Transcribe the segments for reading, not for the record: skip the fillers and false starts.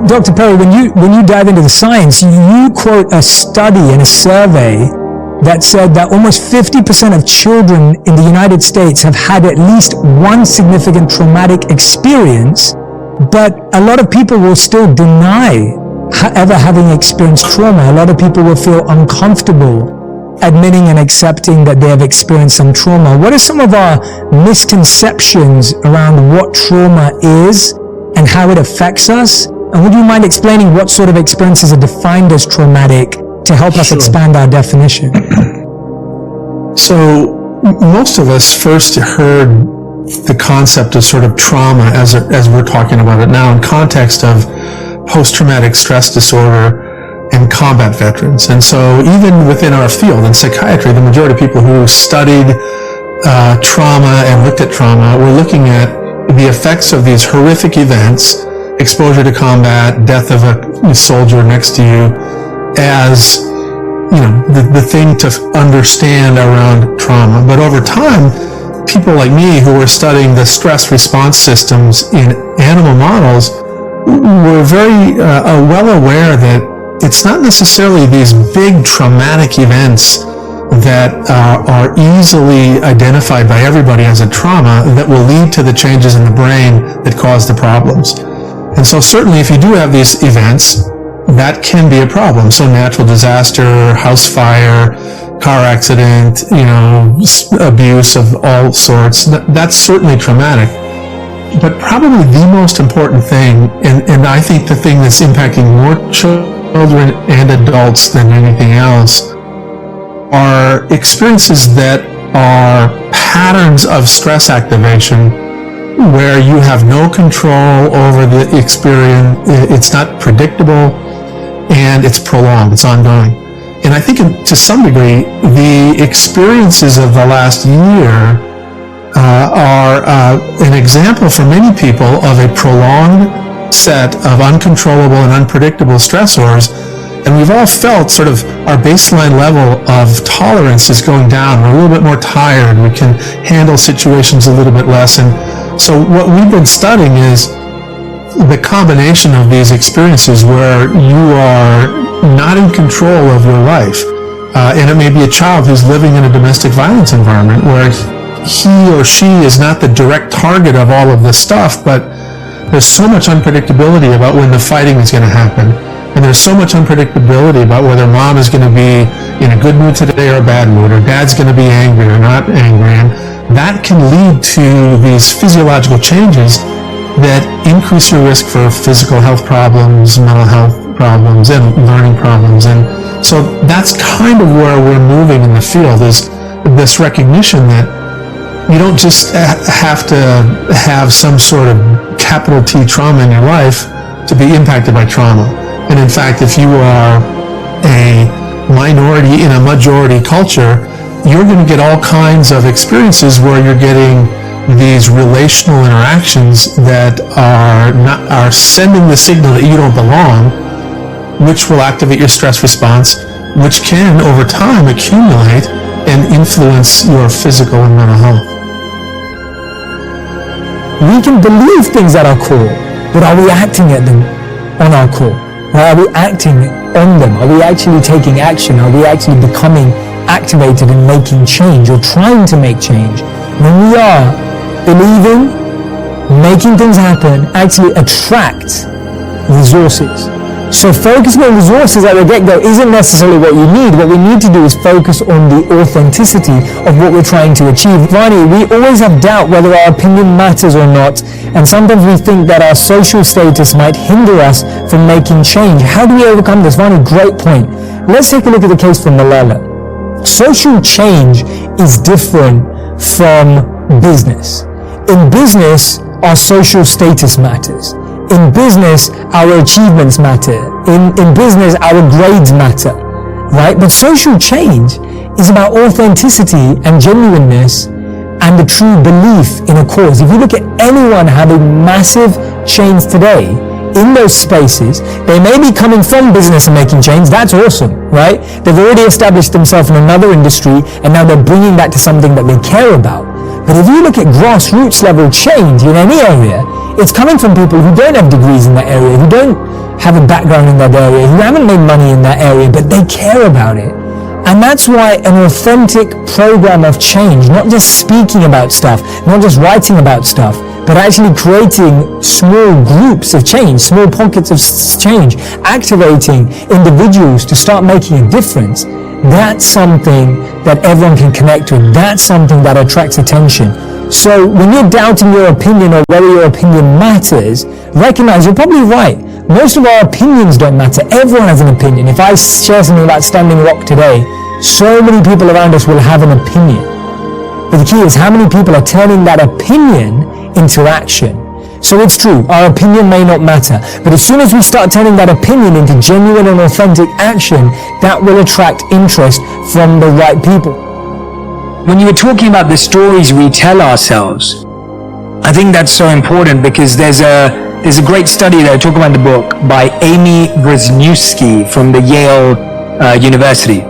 Dr. Perry, when you dive into the science, you quote a study and a survey that said that almost 50% of children in the United States have had at least one significant traumatic experience, but a lot of people will still deny ever having experienced trauma. A lot of people will feel uncomfortable admitting and accepting that they have experienced some trauma. What are some of our misconceptions around what trauma is and how it affects us? And would you mind explaining what sort of experiences are defined as traumatic to help us expand our definition? So most of us first heard the concept of sort of trauma as we're talking about it now in context of post-traumatic stress disorder and combat veterans. And so even within our field in psychiatry, the majority of people who studied trauma and looked at trauma were looking at the effects of these horrific events, exposure to combat, death of a soldier next to you, as the thing to understand around trauma. But over time, people like me who were studying the stress response systems in animal models were very well aware that it's not necessarily these big traumatic events that are easily identified by everybody as a trauma that will lead to the changes in the brain that cause the problems. And so certainly if you do have these events, that can be a problem. So natural disaster, house fire, car accident, abuse of all sorts, that's certainly traumatic. But probably the most important thing, and I think the thing that's impacting more children and adults than anything else, are experiences that are patterns of stress activation where you have no control over the experience, it's not predictable, and it's prolonged, it's ongoing. And I think to some degree, the experiences of the last year are an example for many people of a prolonged set of uncontrollable and unpredictable stressors. And we've all felt sort of our baseline level of tolerance is going down. We're a little bit more tired. We can handle situations a little bit less. And so what we've been studying is the combination of these experiences where you are not in control of your life. And it may be a child who's living in a domestic violence environment where he or she is not the direct target of all of this stuff, but there's so much unpredictability about when the fighting is going to happen. And there's so much unpredictability about whether mom is going to be in a good mood today or a bad mood, or dad's going to be angry or not angry. And that can lead to these physiological changes that increase your risk for physical health problems, mental health problems, and learning problems. And so that's kind of where we're moving in the field, is this recognition that you don't just have to have some sort of capital T trauma in your life to be impacted by trauma. And in fact, if you are a minority in a majority culture, you're going to get all kinds of experiences where you're getting these relational interactions that are sending the signal that you don't belong, which will activate your stress response, which can over time accumulate and influence your physical and mental health. We can believe things at our core, but are we acting at them on our core? Are we acting on them? Are we actually taking action? Are we actually becoming activated and making change or trying to make change? When we are believing, making things happen, actually attract resources. So focusing on resources at the get-go isn't necessarily what you need. What we need to do is focus on the authenticity of what we're trying to achieve. Vani, we always have doubt whether our opinion matters or not, and sometimes we think that our social status might hinder us from making change. How do we overcome this? Vani, great point. Let's take a look at the case from Malala. Social change is different from business. In business, our social status matters. In business, our achievements matter. In business, our grades matter, right? But social change is about authenticity and genuineness and the true belief in a cause. If you look at anyone having massive change today in those spaces, they may be coming from business and making change. That's awesome, right? They've already established themselves in another industry and now they're bringing that to something that they care about. But if you look at grassroots level change in any area, it's coming from people who don't have degrees in that area, who don't have a background in that area, who haven't made money in that area, but they care about it. And that's why an authentic program of change, not just speaking about stuff, not just writing about stuff, but actually creating small groups of change, small pockets of change, activating individuals to start making a difference, that's something that everyone can connect with. That's something that attracts attention. So when you're doubting your opinion or whether your opinion matters, recognize you're probably right. Most of our opinions don't matter. Everyone has an opinion. If I share something about Standing Rock today, so many people around us will have an opinion. But the key is how many people are turning that opinion into action. So it's true, our opinion may not matter, but as soon as we start turning that opinion into genuine and authentic action, that will attract interest from the right people. When you were talking about the stories we tell ourselves, I think that's so important, because there's a great study that I talk about in the book by Amy Wrzesniewski from the Yale University.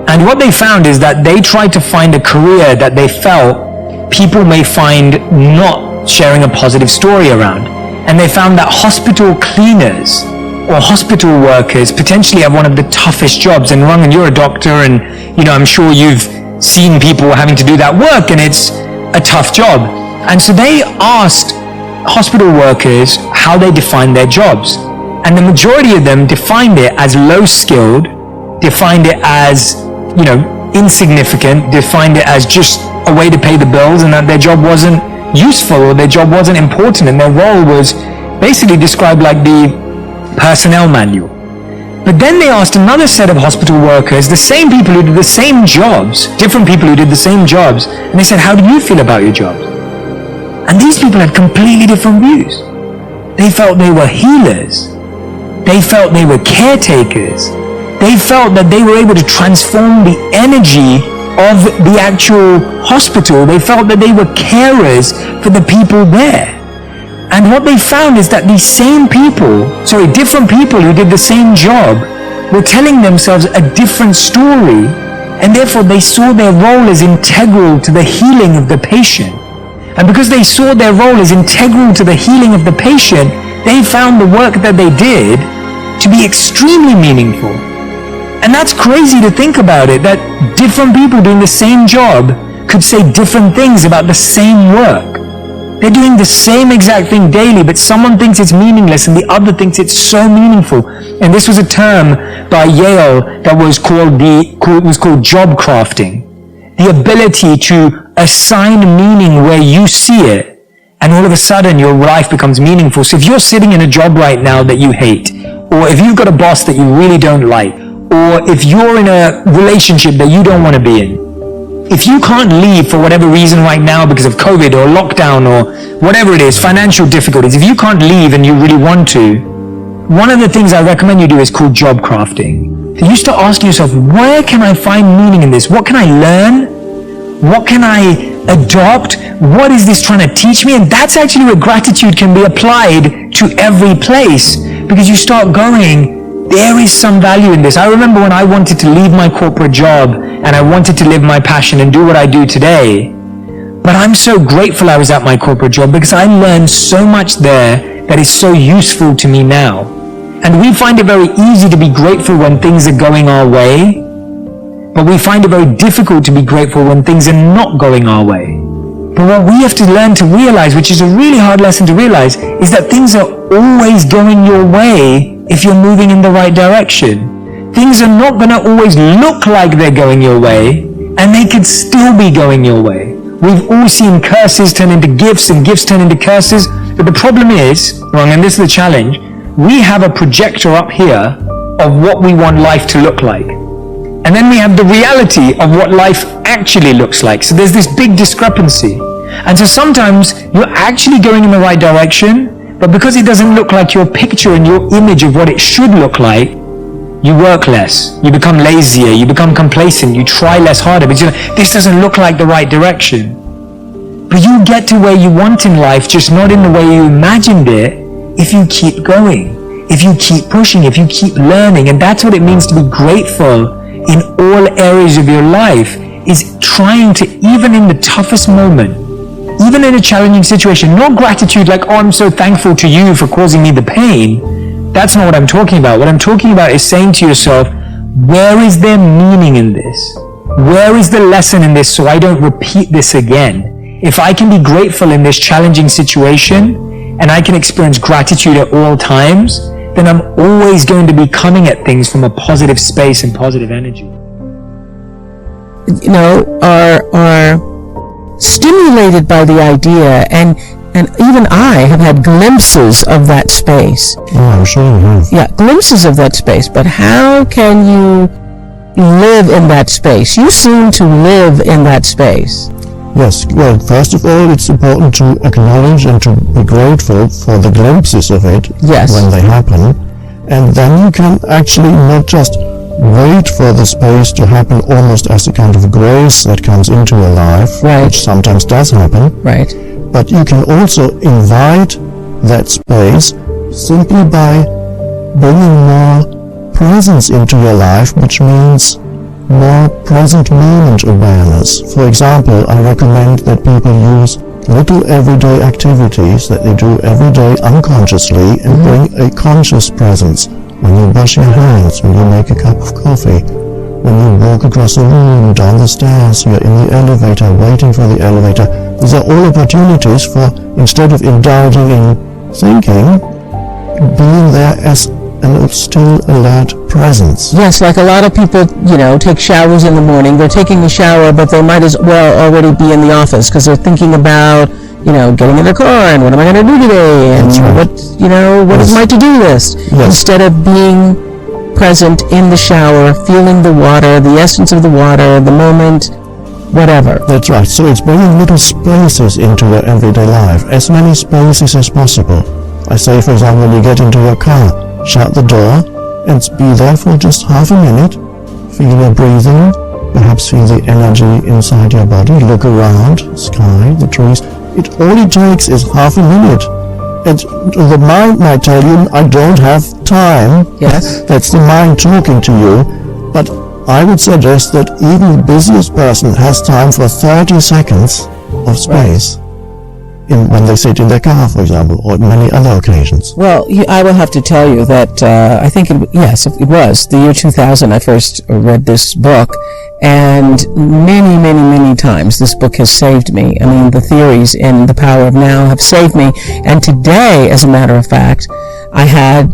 And what they found is that they tried to find a career that they felt people may find not sharing a positive story around. And they found that hospital cleaners or hospital workers potentially have one of the toughest jobs. And Rangan, you're a doctor, and I'm sure you've seen people having to do that work, and it's a tough job. And so they asked hospital workers how they defined their jobs. And the majority of them defined it as low skilled, defined it as, insignificant, defined it as just a way to pay the bills, and that their job wasn't useful or their job wasn't important, and their role was basically described like the personnel manual. But then they asked another set of hospital workers, the same people who did the same jobs, different people who did the same jobs, and they said, how do you feel about your jobs? And these people had completely different views. They felt they were healers. They felt they were caretakers. They felt that they were able to transform the energy of the actual hospital. They felt that they were carers for the people there. And what they found is that these different people who did the same job were telling themselves a different story, and therefore they saw their role as integral to the healing of the patient. And because they saw their role as integral to the healing of the patient, they found the work that they did to be extremely meaningful. And that's crazy to think about it, that different people doing the same job could say different things about the same work. They're doing the same exact thing daily, but someone thinks it's meaningless and the other thinks it's so meaningful. And this was a term by Yale that was called job crafting. The ability to assign meaning where you see it, and all of a sudden your life becomes meaningful. So if you're sitting in a job right now that you hate, or if you've got a boss that you really don't like, or if you're in a relationship that you don't want to be in, if you can't leave for whatever reason right now because of COVID or lockdown or whatever it is, financial difficulties, if you can't leave and you really want to, one of the things I recommend you do is called job crafting. So you start asking yourself, where can I find meaning in this? What can I learn? What can I adopt? What is this trying to teach me? And that's actually where gratitude can be applied to every place, because you start going, there is some value in this. I remember when I wanted to leave my corporate job and I wanted to live my passion and do what I do today. But I'm so grateful I was at my corporate job, because I learned so much there that is so useful to me now. And we find it very easy to be grateful when things are going our way, but we find it very difficult to be grateful when things are not going our way. But what we have to learn to realize, which is a really hard lesson to realize, is that things are always going your way if you're moving in the right direction. Things are not going to always look like they're going your way, and they could still be going your way. We've all seen curses turn into gifts and gifts turn into curses, but the problem is, and this is the challenge, we have a projector up here of what we want life to look like. And then we have the reality of what life actually looks like. So there's this big discrepancy. And so sometimes you're actually going in the right direction, but because it doesn't look like your picture and your image of what it should look like, you work less, you become lazier, you become complacent, you try less harder, but this doesn't look like the right direction. But you get to where you want in life, just not in the way you imagined it, if you keep going, if you keep pushing, if you keep learning. And that's what it means to be grateful in all areas of your life, is trying to, even in the toughest moment, even in a challenging situation, not gratitude like, oh, I'm so thankful to you for causing me the pain, That's not what I'm talking about. What I'm talking about is saying to yourself, where is there meaning in this? Where is the lesson in this so I don't repeat this again? If I can be grateful in this challenging situation and I can experience gratitude at all times, then I'm always going to be coming at things from a positive space and positive energy. You know, are stimulated by the idea, and even I have had glimpses of that space. Oh, I'm sure you have. Yeah, glimpses of that space, but how can you live in that space? You seem to live in that space. Yes, well, first of all, it's important to acknowledge and to be grateful for the glimpses of it Yes. when they happen. And then you can actually not just wait for the space to happen almost as a kind of grace that comes into your life, Right. which sometimes does happen, Right. but you can also invite that space simply by bringing more presence into your life, which means more present moment awareness. For example, I recommend that people use little everyday activities that they do every day unconsciously and bring a conscious presence. When you wash your hands, when you make a cup of coffee, when you walk across the room, down the stairs, you're in the elevator, waiting for the elevator. These are all opportunities for, instead of indulging in thinking, being there as an still alert presence. Yes, like a lot of people, take showers in the morning. They're taking a shower, but they might as well already be in the office because they're thinking about, getting in their car and what am I going to do today and That's right. what is my to-do list? Yes. Instead of being present in the shower, feeling the water, the essence of the water, the moment, whatever. That's right. So it's bringing little spaces into your everyday life, as many spaces as possible. I say, for example, when you get into your car, shut the door and be there for just half a minute. Feel your breathing, perhaps feel the energy inside your body. Look around, sky, the trees. All it takes is half a minute. And the mind might tell you, I don't have time. Yes. That's the mind talking to you. But I would suggest that even the busiest person has time for 30 seconds of space. When they sit in their car, for example, or many other occasions. Well, I will have to tell you that I think, it was the year 2000 I first read this book, and many, many, many times this book has saved me. I mean, the theories in The Power of Now have saved me, and today, as a matter of fact, I had,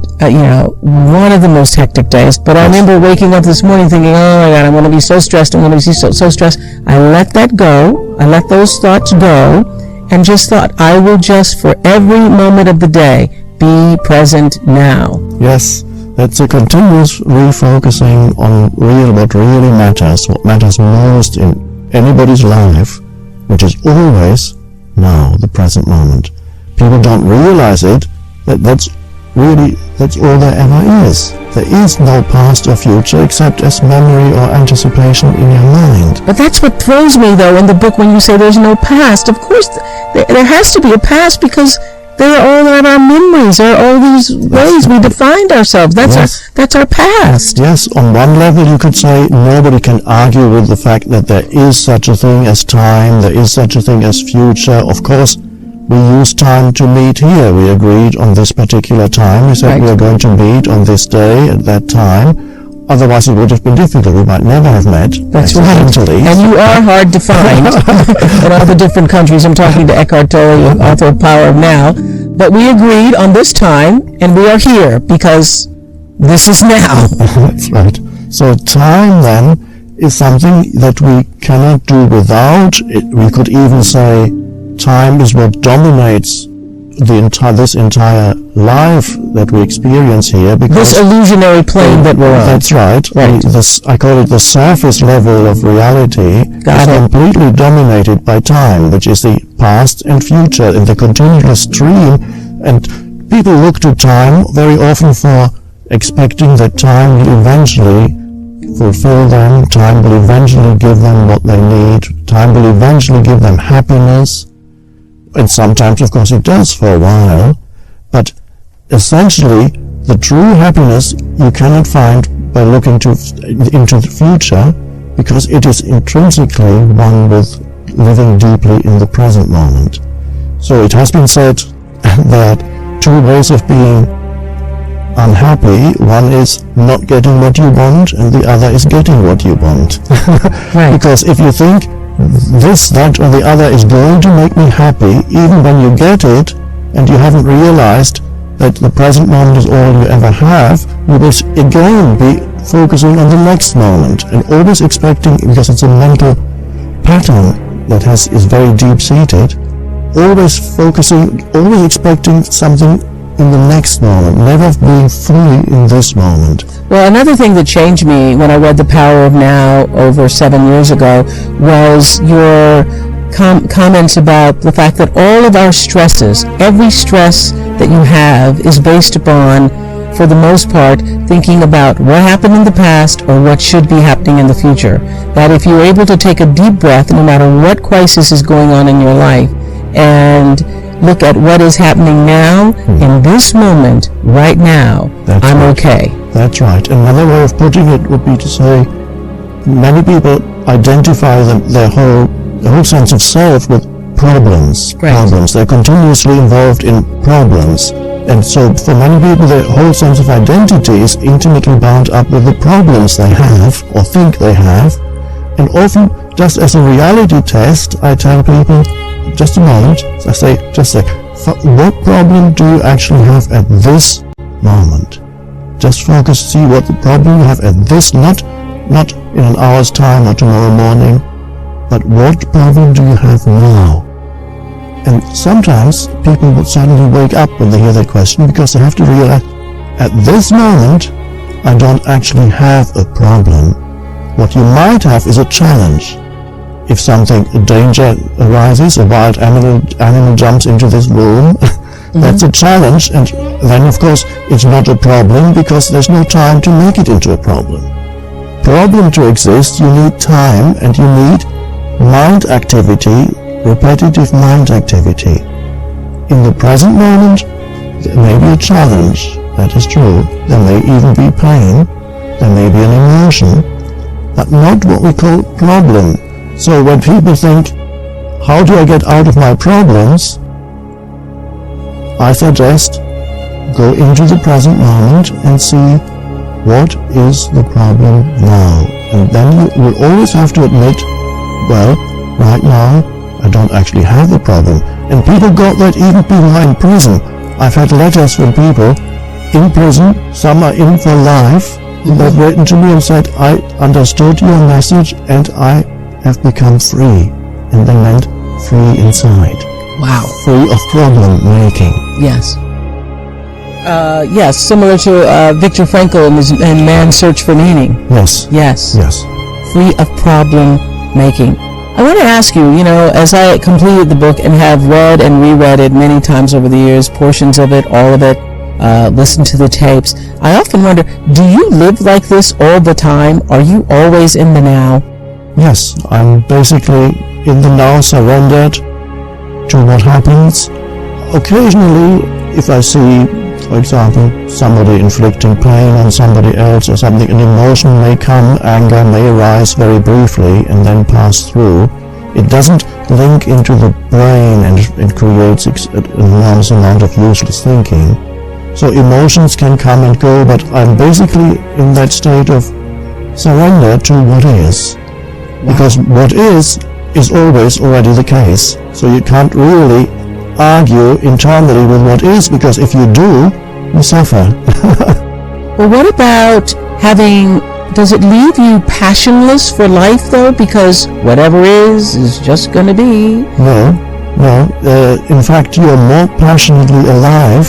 one of the most hectic days, but I remember waking up this morning thinking, oh my God, I'm going to be so stressed, I'm going to be so stressed. I let that go, I let those thoughts go, and just thought, I will just, for every moment of the day, be present now. Yes, that's a continuous refocusing on what really matters, what matters most in anybody's life, which is always now, the present moment. People don't realize it, that's all there ever is. There is no past or future except as memory or anticipation in your mind. But that's what throws me, though, in the book when you say there's no past. Of course, there has to be a past because there are all of our memories. There are all these ways we defined ourselves. That's our past. Yes, on one level you could say nobody can argue with the fact that there is such a thing as time, there is such a thing as future. Of course, we use time to meet here. We agreed on this particular time. We said we are going to meet on this day at that time. Otherwise, it would have been difficult. We might never have met. That's right. And you are hard to find in all the different countries. I'm talking to Eckhart Tolle, author of Power of Now. But we agreed on this time, and we are here because this is now. That's right. So time, then, is something that we cannot do without. We could even say time is what dominates this entire life that we experience here, because this illusionary plane that we're on. That's right. I call it the surface level of reality. Is completely dominated by time, which is the past and future in the continuous stream. And people look to time very often for expecting that time will eventually fulfill them. Time will eventually give them what they need. Time will eventually give them happiness. And sometimes, of course, it does for a while, but essentially, the true happiness you cannot find by looking into the future, because it is intrinsically one with living deeply in the present moment. So it has been said that two ways of being unhappy, one is not getting what you want and the other is getting what you want. Right. Because if you think this, that or the other is going to make me happy, even when you get it and you haven't realized that the present moment is all you ever have, you will again be focusing on the next moment and always expecting, because it's a mental pattern that is very deep-seated, always expecting something in the next moment, never being fully in this moment. Well, another thing that changed me when I read The Power of Now over 7 years ago was your comments about the fact that all of our stresses, every stress that you have is based upon, for the most part, thinking about what happened in the past or what should be happening in the future. That if you're able to take a deep breath, no matter what crisis is going on in your life, and look at what is happening now, in this moment, right now, That's I'm right. okay. That's right. Another way of putting it would be to say, many people identify their whole sense of self with problems. Right. Problems. They're continuously involved in problems. And so for many people, their whole sense of identity is intimately bound up with the problems they have or think they have. And often, just as a reality test, I tell people, just a moment, I say, what problem do you actually have at this moment? Just focus, see what the problem you have at this, not in an hour's time or tomorrow morning, but what problem do you have now? And sometimes people will suddenly wake up when they hear that question, because they have to realize, at this moment, I don't actually have a problem. What you might have is a challenge. If a danger arises, a wild animal jumps into this room, that's a challenge, and then of course it's not a problem because there's no time to make it into a problem. Problem to exist, you need time and you need mind activity, repetitive mind activity. In the present moment, there may be a challenge, that is true. There may even be pain, there may be an emotion, but not what we call problem. So when people think, how do I get out of my problems? I suggest go into the present moment and see what is the problem now. And then you will always have to admit, well, right now I don't actually have the problem. And people got that, even people who are in prison. I've had letters from people in prison, some are in for life, that written to me and said, I understood your message and I have become free. And they meant free inside. Wow. Free of problem making. Yes. Yes, similar to Viktor Frankl and Man's Search for Meaning. Yes. Yes. Yes. Free of problem making. I want to ask you, as I completed the book and have read and reread it many times over the years, portions of it, all of it, listened to the tapes, I often wonder, do you live like this all the time? Are you always in the now? Yes, I'm basically in the now, surrendered to what happens. Occasionally, if I see, for example, somebody inflicting pain on somebody else or something, an emotion may come, anger may arise very briefly and then pass through. It doesn't link into the brain and it creates an enormous amount of useless thinking. So emotions can come and go, but I'm basically in that state of surrender to what is. Because what is always already the case. So you can't really argue internally with what is, because if you do, you suffer. Well, what about does it leave you passionless for life though? Because whatever is just going to be. No. In fact, you're more passionately alive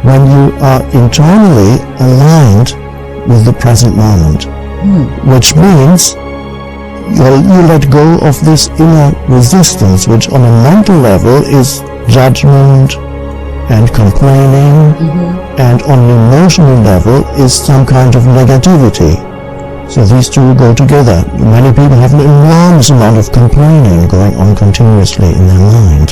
when you are internally aligned with the present moment. Which means you let go of this inner resistance, which on a mental level is judgment and complaining, and on an emotional level is some kind of negativity. So these two go together. Many people have an enormous amount of complaining going on continuously in their mind.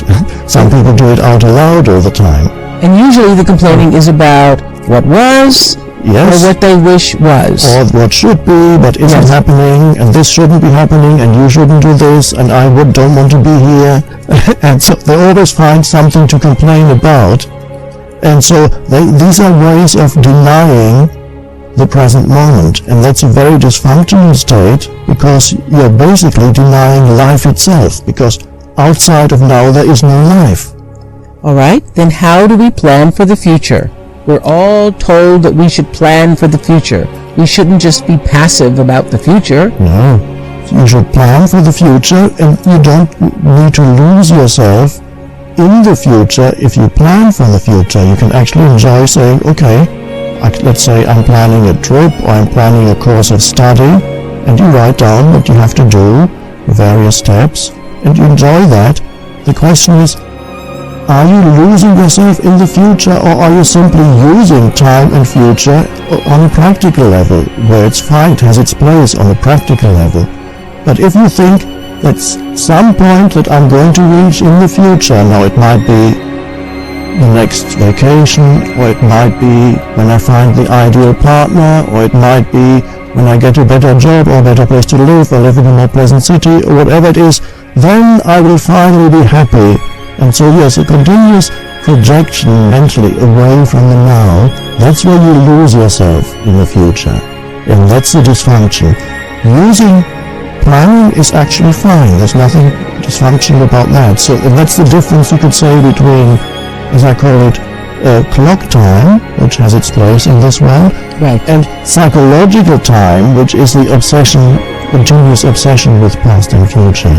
Some people do it out loud all the time. And usually the complaining is about what was, Yes. or what they wish was. Or what should be, but isn't happening, and this shouldn't be happening, and you shouldn't do this, and I don't want to be here. And so they always find something to complain about. And so these are ways of denying the present moment, and that's a very dysfunctional state, because you're basically denying life itself, because outside of now there is no life. All right, then how do we plan for the future? We're all told that we should plan for the future. We shouldn't just be passive about the future. No, you should plan for the future, and you don't need to lose yourself in the future. If you plan for the future, you can actually enjoy saying, okay, let's say I'm planning a trip or I'm planning a course of study, and you write down what you have to do, various steps, and you enjoy that. The question is, are you losing yourself in the future, or are you simply using time and future on a practical level, where it's fine, it has its place on a practical level? But if you think that's some point that I'm going to reach in the future, now it might be the next vacation, or it might be when I find the ideal partner, or it might be when I get a better job or a better place to live, or live in a more pleasant city, or whatever it is, then I will finally be happy. And so yes, a continuous projection mentally away from the now, that's where you lose yourself in the future. And that's the dysfunction. Using planning is actually fine. There's nothing dysfunctional about that. So that's the difference, you could say, between, as I call it, clock time, which has its place in this world, Right. and psychological time, which is the obsession, continuous obsession with past and future.